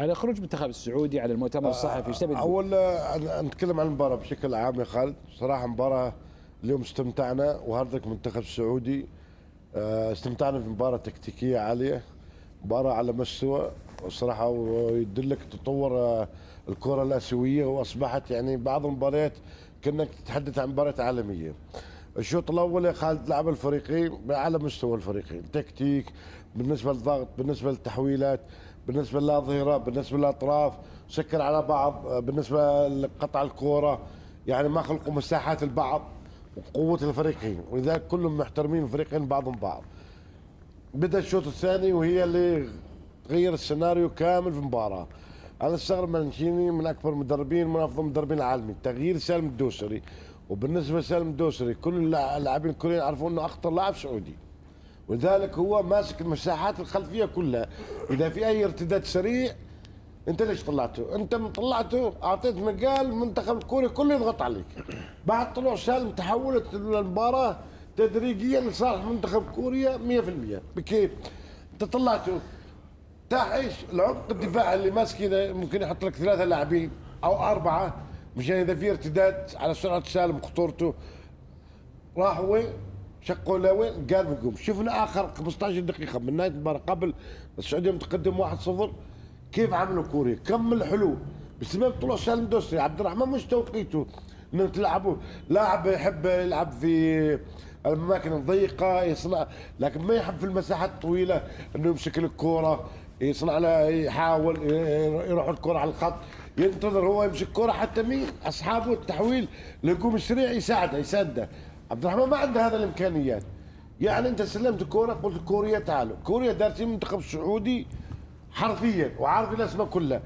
على خروج المنتخب السعودي على المؤتمر الصحفي ايش تبي تقول؟ اول نتكلم عن المباراه بشكل عام يا خالد. صراحه مباراه اليوم استمتعنا، وهاردك منتخب السعودي استمتعنا في مباراه تكتيكيه عاليه، مباراه على مستوى الصراحه، ويدلك تطور الكره الاسيويه، واصبحت يعني بعض المباريات كانك تتحدث عن مباراه عالميه. الشوط الاول يا خالد لعب الفريقين على مستوى الفريقين، تكتيك بالنسبه للضغط، بالنسبه للتحويلات، بالنسبه للاظهره، بالنسبه للاطراف، سكر على بعض، بالنسبه لقطع الكوره، يعني ما خلقوا مساحات البعض وقوه الفريقين، ولذلك كلهم محترمين الفريقين بعضهم بعض. بدا الشوط الثاني وهي اللي غير السيناريو كامل في المباراه. انا استغرب مانشيني من اكبر المدربين، من افضل المدربين العالمين، تغيير سالم الدوسري. وبالنسبه لسالم الدوسري كل اللاعبين الكوريين يعرفون انه اخطر لاعب سعودي، ولذلك هو ماسك المساحات الخلفيه كلها. اذا في اي ارتداد سريع انت ليش طلعته؟ انت من طلعته اعطيت مجال المنتخب الكوري كله يضغط عليك. بعد طلوع سالم تحولت المباراه تدريجيا لصالح منتخب كوريا 100%. بكيف؟ انت طلعته تحش العمق الدفاع اللي ماسكينه، ممكن يحط لك 3 لاعبين او 4 مشان اذا في ارتداد على سرعه سالم خطورته. راحوا وين؟ شقوا لوين؟ قال بقوم. شفنا اخر 15 دقيقه من نهايه المباراه قبل السعوديه متقدم 1-0 كيف عملوا كوريا، كم الحلول بسبب طلوع سالم دوسري. عبد الرحمن مش توقيته انه تلعبوا، لاعب يحب يلعب في الاماكن الضيقه يصنع، لكن ما يحب في المساحات الطويله انه يمسك الكوره يصنع له، يحاول يروح الكره على الخط، ينتظر هو يمسك الكره حتى مين اصحابه التحويل الهجوم السريع يساعده. عبد الرحمن ما عنده هذا الامكانيات. يعني انت سلمت الكوره قلت كوريا تعالوا، كوريا دارسين منتخب سعودي حرفيا وعارف الاسماء كلها.